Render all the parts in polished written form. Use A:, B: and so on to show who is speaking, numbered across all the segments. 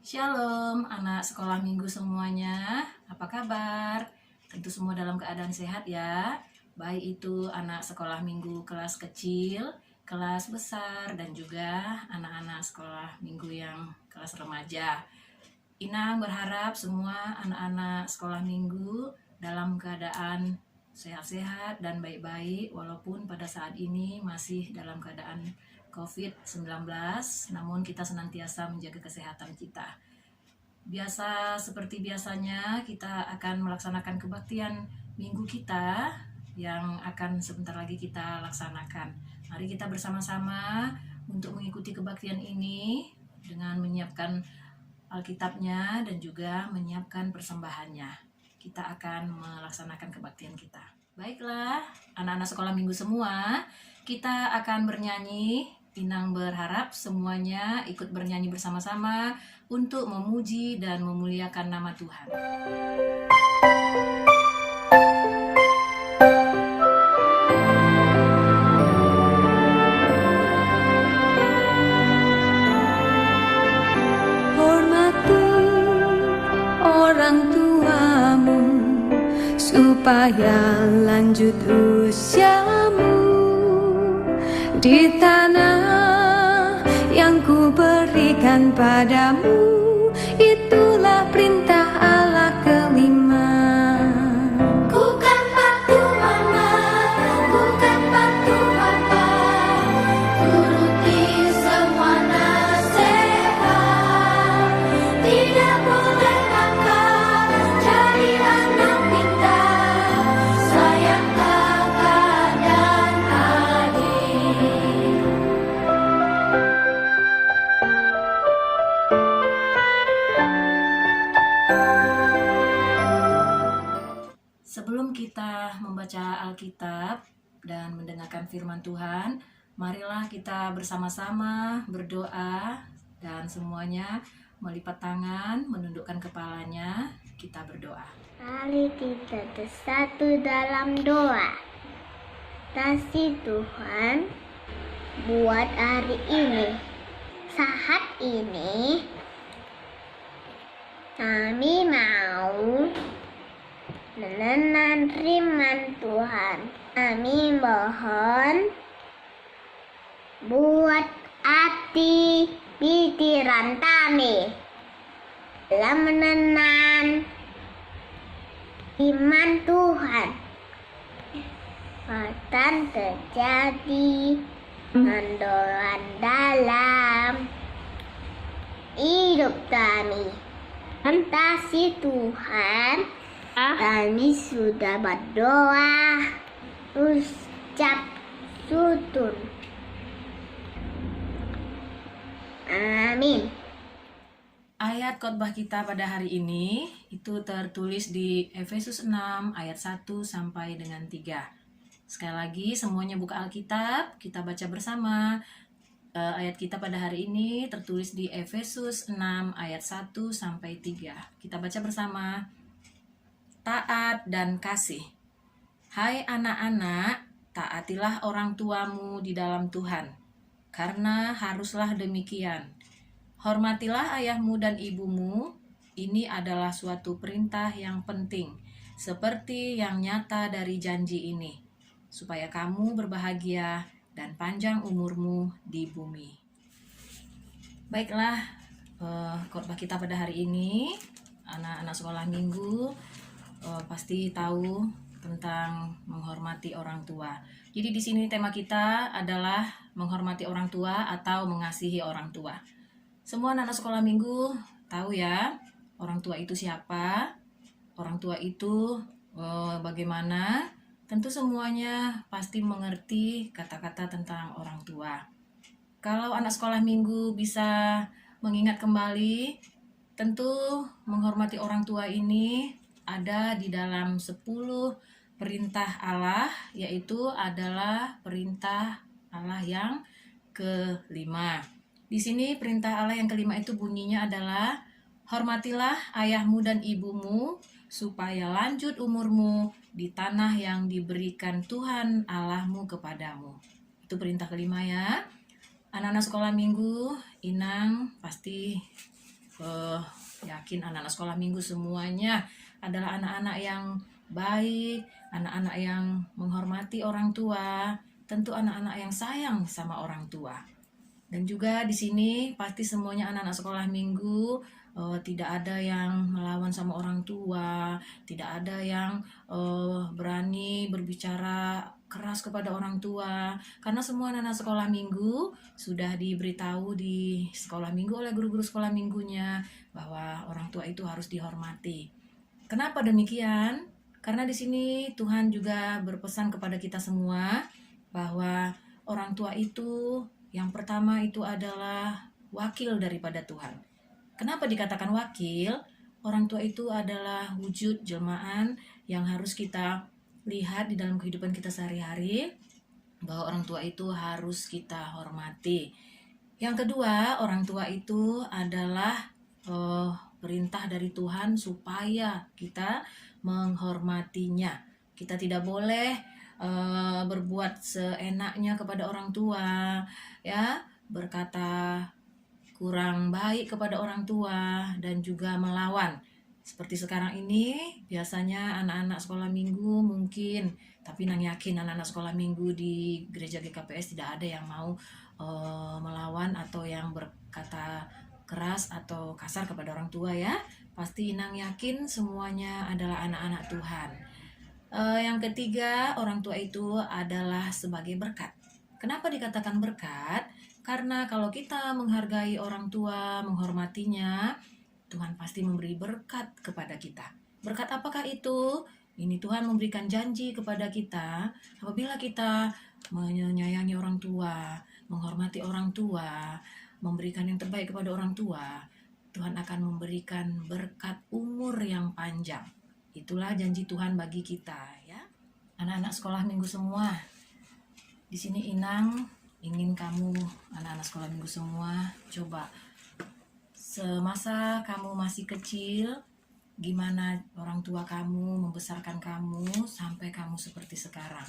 A: Shalom, anak sekolah minggu semuanya. Apa kabar? Tentu semua dalam keadaan sehat ya. Baik itu anak sekolah minggu kelas kecil, kelas besar, dan juga anak-anak sekolah minggu yang kelas remaja. Inang berharap semua anak-anak sekolah minggu dalam keadaan sehat-sehat dan baik-baik, walaupun pada saat ini masih dalam keadaan COVID-19, namun kita senantiasa menjaga kesehatan kita. Seperti biasanya kita akan melaksanakan kebaktian minggu kita yang akan sebentar lagi kita laksanakan. Mari kita bersama-sama untuk mengikuti kebaktian ini dengan menyiapkan Alkitabnya dan juga menyiapkan persembahannya. Kita akan melaksanakan kebaktian kita. Baiklah, anak-anak sekolah minggu semua, kita akan bernyanyi. Inang berharap semuanya ikut bernyanyi bersama-sama untuk memuji dan memuliakan nama Tuhan.
B: Hormati orang tuamu supaya lanjut usiamu di tanah yang ku berikan padamu. Itulah perintah Allah kelima. Bukan batu mama, bukan batu papa, turuti semua nasihat. Tidak boleh nakal, jadi anak pintar, sayang kakak dan adik.
A: Sebelum kita membaca Alkitab dan mendengarkan firman Tuhan, marilah kita bersama-sama berdoa dan semuanya melipat tangan, menundukkan kepalanya, kita berdoa.
C: Mari kita bersatu dalam doa. Kasih Tuhan buat hari ini. Saat ini kami mau menenang firman Tuhan. Kami mohon buat hati pikiran kami dalam menenang firman Tuhan akan terjadi mendoan dalam hidup kami. Kasih Tuhan, kami sudah berdoa, ucap syukur. Amin.
A: Ayat khotbah kita pada hari ini itu tertulis di Efesus 6 ayat 1 sampai dengan 3. Sekali lagi semuanya buka Alkitab, kita baca bersama. Ayat kita pada hari ini tertulis di Efesus 6 ayat 1 sampai 3. Kita baca bersama. Taat dan kasih. Hai anak-anak, taatilah orang tuamu di dalam Tuhan, karena haruslah demikian. Hormatilah ayahmu dan ibumu, ini adalah suatu perintah yang penting, seperti yang nyata dari janji ini, supaya kamu berbahagia dan panjang umurmu di bumi. Baiklah, khotbah kita pada hari ini, anak-anak sekolah minggu pasti tahu tentang menghormati orang tua. Jadi di sini tema kita adalah menghormati orang tua atau mengasihi orang tua. Semua anak-anak sekolah minggu tahu ya, orang tua itu siapa, orang tua itu bagaimana. Tentu semuanya pasti mengerti kata-kata tentang orang tua. Kalau anak sekolah minggu bisa mengingat kembali, tentu menghormati orang tua ini ada di dalam 10 perintah Allah, yaitu adalah perintah Allah yang kelima. Di sini perintah Allah yang kelima itu bunyinya adalah hormatilah ayahmu dan ibumu supaya lanjut umurmu di tanah yang diberikan Tuhan Allahmu kepadamu. Itu perintah kelima ya. Anak-anak sekolah minggu, Inang pasti yakin anak-anak sekolah minggu semuanya adalah anak-anak yang baik, anak-anak yang menghormati orang tua, tentu anak-anak yang sayang sama orang tua. Dan juga di sini pasti semuanya anak-anak sekolah minggu tidak ada yang melawan sama orang tua, tidak ada yang berani berbicara keras kepada orang tua, karena semua anak-anak sekolah minggu sudah diberitahu di sekolah minggu oleh guru-guru sekolah minggunya bahwa orang tua itu harus dihormati. Kenapa demikian? Karena di sini Tuhan juga berpesan kepada kita semua bahwa orang tua itu yang pertama itu adalah wakil daripada Tuhan. Kenapa dikatakan wakil? Orang tua itu adalah wujud jelmaan yang harus kita lihat di dalam kehidupan kita sehari-hari, bahwa orang tua itu harus kita hormati. Yang kedua, orang tua itu adalah perintah dari Tuhan supaya kita menghormatinya. Kita tidak boleh berbuat seenaknya kepada orang tua, ya, berkata kurang baik kepada orang tua dan juga melawan. Seperti sekarang ini biasanya anak-anak sekolah minggu mungkin, tapi nang yakin anak-anak sekolah minggu di gereja GKPS tidak ada yang mau melawan atau yang berkata keras atau kasar kepada orang tua, ya. Pasti nang yakin semuanya adalah anak-anak Tuhan. Yang ketiga, orang tua itu adalah sebagai berkat. Kenapa dikatakan berkat? Karena kalau kita menghargai orang tua, menghormatinya, Tuhan pasti memberi berkat kepada kita. Berkat apakah itu? Ini Tuhan memberikan janji kepada kita, apabila kita menyayangi orang tua, menghormati orang tua, memberikan yang terbaik kepada orang tua, Tuhan akan memberikan berkat umur yang panjang. Itulah janji Tuhan bagi kita, ya. Anak-anak sekolah minggu semua, di sini Inang ingin kamu, anak-anak sekolah minggu semua, coba semasa kamu masih kecil, gimana orang tua kamu membesarkan kamu sampai kamu seperti sekarang.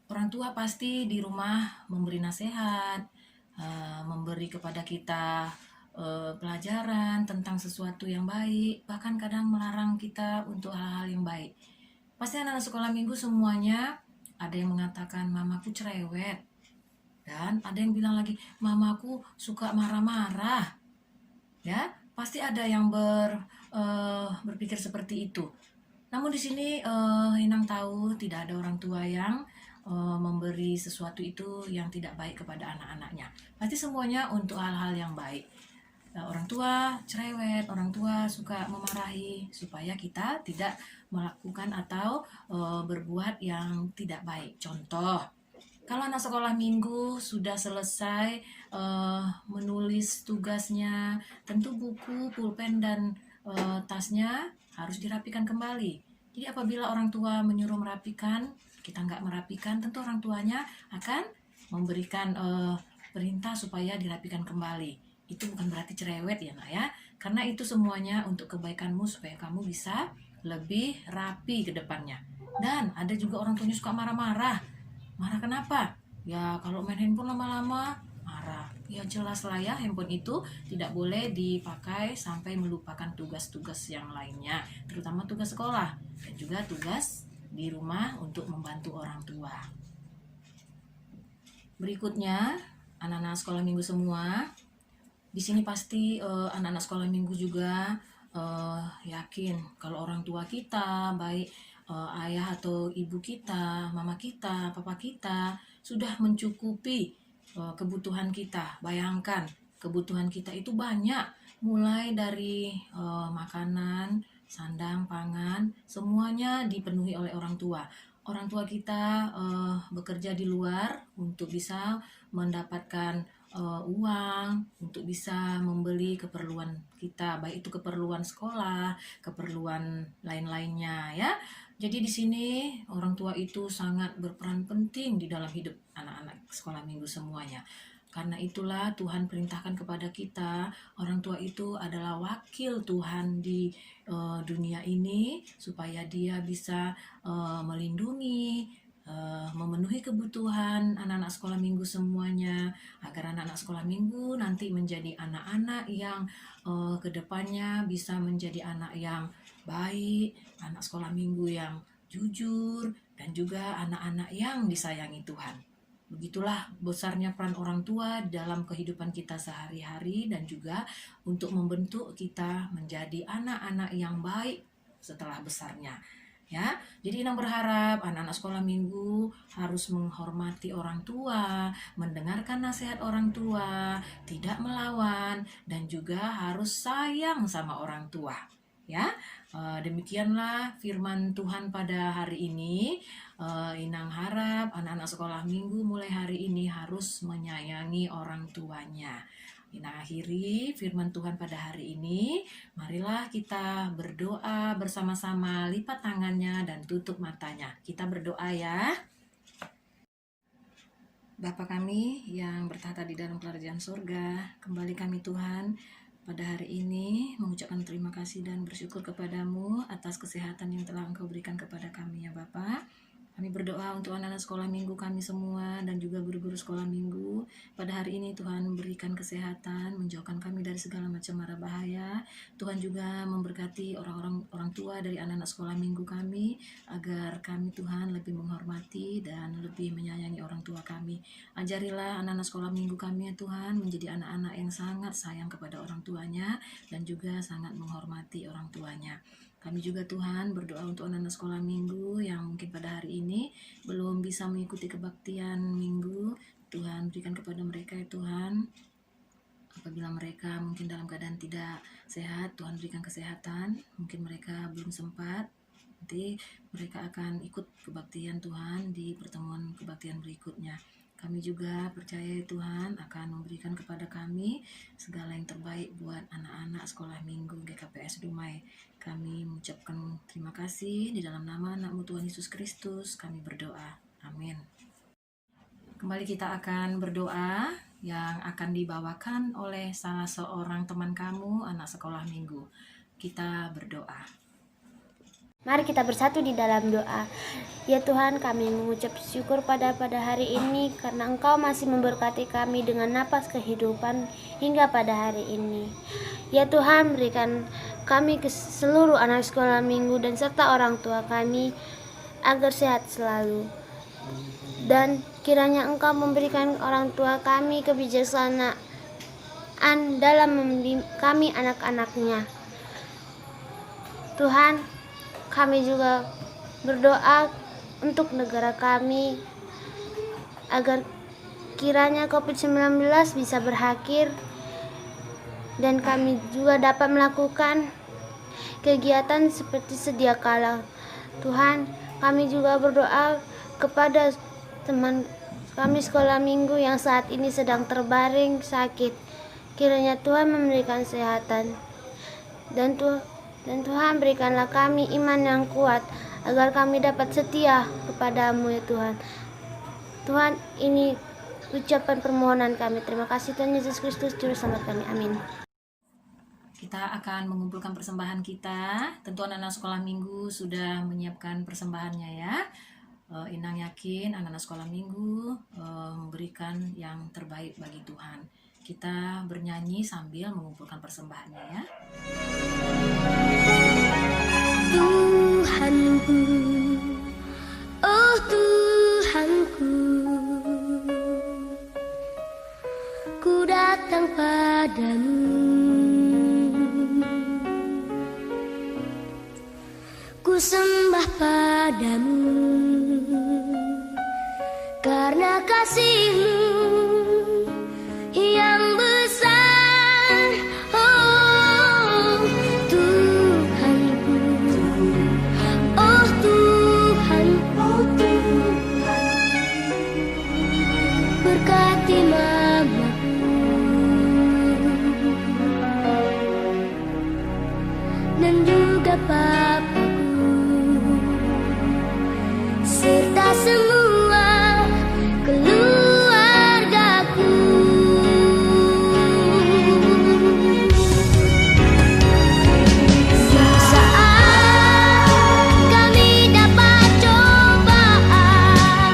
A: Orang tua pasti di rumah memberi nasihat, memberi kepada kita pelajaran tentang sesuatu yang baik, bahkan kadang melarang kita untuk hal-hal yang baik. Pasti anak-anak sekolah minggu semuanya ada yang mengatakan mamaku cerewet, dan ada yang bilang lagi mamaku suka marah-marah. Ya, pasti ada yang berpikir seperti itu. Namun di sini Inang tahu tidak ada orang tua yang memberi sesuatu itu yang tidak baik kepada anak-anaknya. Pasti semuanya untuk hal-hal yang baik. Orang tua cerewet, orang tua suka memarahi supaya kita tidak melakukan atau berbuat yang tidak baik. Contoh, kalau anak sekolah minggu sudah selesai menulis tugasnya, tentu buku, pulpen, dan tasnya harus dirapikan kembali. Jadi apabila orang tua menyuruh merapikan, kita nggak merapikan, tentu orang tuanya akan memberikan perintah supaya dirapikan kembali. Itu bukan berarti cerewet ya nak ya, karena itu semuanya untuk kebaikanmu supaya kamu bisa lebih rapi ke depannya. Dan ada juga orang tuanya suka marah-marah. Marah kenapa? Ya kalau main handphone lama-lama marah. Ya jelas lah ya, handphone itu tidak boleh dipakai sampai melupakan tugas-tugas yang lainnya, terutama tugas sekolah dan juga tugas di rumah untuk membantu orang tua. Berikutnya, anak-anak sekolah minggu semua, di sini pasti anak-anak sekolah minggu juga yakin kalau orang tua kita, baik ayah atau ibu kita, mama kita, papa kita sudah mencukupi kebutuhan kita. Bayangkan, kebutuhan kita itu banyak, mulai dari makanan, sandang, pangan, semuanya dipenuhi oleh orang tua. Orang tua kita bekerja di luar untuk bisa mendapatkan uang, untuk bisa membeli keperluan kita, baik itu keperluan sekolah, keperluan lain-lainnya ya. Jadi di sini orang tua itu sangat berperan penting di dalam hidup anak-anak sekolah minggu semuanya. Karena itulah Tuhan perintahkan kepada kita, orang tua itu adalah wakil Tuhan di dunia ini supaya dia bisa melindungi, memenuhi kebutuhan anak-anak sekolah minggu semuanya, agar anak-anak sekolah minggu nanti menjadi anak-anak yang kedepannya bisa menjadi anak yang baik, anak sekolah minggu yang jujur, dan juga anak-anak yang disayangi Tuhan. Begitulah besarnya peran orang tua dalam kehidupan kita sehari-hari dan juga untuk membentuk kita menjadi anak-anak yang baik setelah besarnya. Ya, jadi Inang berharap anak-anak sekolah minggu harus menghormati orang tua, mendengarkan nasihat orang tua, tidak melawan, dan juga harus sayang sama orang tua. Ya, demikianlah firman Tuhan pada hari ini. Inang harap anak-anak sekolah minggu mulai hari ini harus menyayangi orang tuanya. Inang akhiri firman Tuhan pada hari ini. Marilah kita berdoa bersama-sama, lipat tangannya dan tutup matanya. Kita berdoa ya. Bapa kami yang bertahta di dalam kerajaan surga, kembali kami Tuhan pada hari ini mengucapkan terima kasih dan bersyukur kepadamu atas kesehatan yang telah Engkau berikan kepada kami ya Bapa. Kami berdoa untuk anak-anak sekolah minggu kami semua dan juga guru-guru sekolah minggu. Pada hari ini Tuhan memberikan kesehatan, menjauhkan kami dari segala macam mara bahaya. Tuhan juga memberkati orang tua dari anak-anak sekolah minggu kami, agar kami Tuhan lebih menghormati dan lebih menyayangi orang tua kami. Ajarilah anak-anak sekolah minggu kami ya Tuhan menjadi anak-anak yang sangat sayang kepada orang tuanya dan juga sangat menghormati orang tuanya. Kami juga Tuhan berdoa untuk anak-anak sekolah minggu yang mungkin pada hari ini belum bisa mengikuti kebaktian minggu. Tuhan berikan kepada mereka ya Tuhan. Apabila mereka mungkin dalam keadaan tidak sehat, Tuhan berikan kesehatan. Mungkin mereka belum sempat. Nanti mereka akan ikut kebaktian Tuhan di pertemuan kebaktian berikutnya. Kami juga percaya Tuhan akan memberikan kepada kami segala yang terbaik buat anak-anak sekolah minggu GKPS Dumai. Kami mengucapkan terima kasih di dalam nama anak-Mu Tuhan Yesus Kristus. Kami berdoa. Amin. Kembali kita akan berdoa yang akan dibawakan oleh salah seorang teman kamu anak sekolah minggu. Kita berdoa.
C: Mari kita bersatu di dalam doa. Ya Tuhan, kami mengucap syukur pada hari ini karena Engkau masih memberkati kami dengan napas kehidupan hingga pada hari ini. Ya Tuhan, berikan kami ke seluruh anak sekolah minggu dan serta orang tua kami agar sehat selalu. Dan kiranya Engkau memberikan orang tua kami kebijaksanaan dalam mendidik kami anak-anaknya. Tuhan, kami juga berdoa untuk negara kami agar kiranya COVID-19 bisa berakhir dan kami juga dapat melakukan kegiatan seperti sedia kala. Tuhan, kami juga berdoa kepada teman kami sekolah minggu yang saat ini sedang terbaring sakit. Kiranya Tuhan memberikan kesehatan dan Tuhan berikanlah kami iman yang kuat agar kami dapat setia kepadamu ya Tuhan. Tuhan, ini ucapan permohonan kami. Terima kasih Tuhan Yesus Kristus Juru Selamat kami. Amin.
A: Kita akan mengumpulkan persembahan kita. Tentu anak-anak sekolah minggu sudah menyiapkan persembahannya ya. Inang yakin anak-anak sekolah minggu memberikan yang terbaik bagi Tuhan. Kita bernyanyi sambil mengumpulkan persembahannya ya.
C: Tuhanku, oh Tuhanku, ku datang padamu, ku sembah padamu, karena kasih-Mu yang besar. Oh Tuhanku, oh Tuhanku, berkati mamaku dan juga papaku serta semua keluargaku. Saat kami dapat cobaan,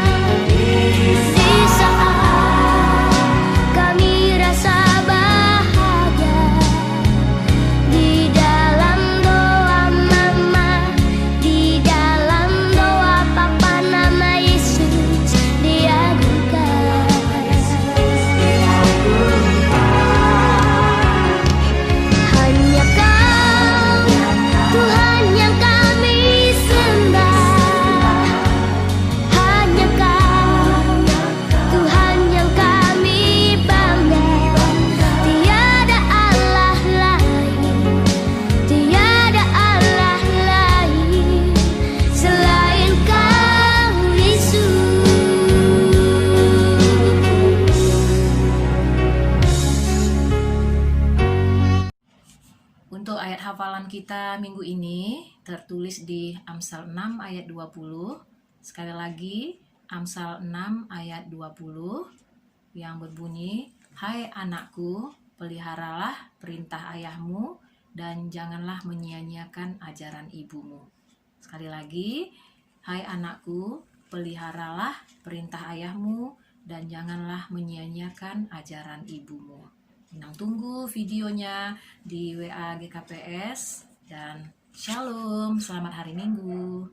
A: Untuk ayat hafalan kita minggu ini tertulis di Amsal 6 ayat 20. Sekali lagi, Amsal 6 ayat 20 yang berbunyi, "Hai anakku, peliharalah perintah ayahmu dan janganlah menyia-nyiakan ajaran ibumu." Sekali lagi, "Hai anakku, peliharalah perintah ayahmu dan janganlah menyia-nyiakan ajaran ibumu." Minang tunggu videonya di WA GKPS dan Shalom, selamat hari Minggu.